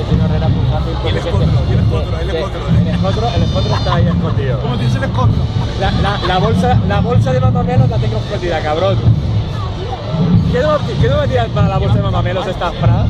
Chino Herrera es muy fácil. Y el escotro. El escotro está ahí escondido. ¿Cómo tienes el escotro? La bolsa de mamamelos la tengo escondida, cabrón. ¿Qué no me tiras para la bolsa de mamamelos esta fra?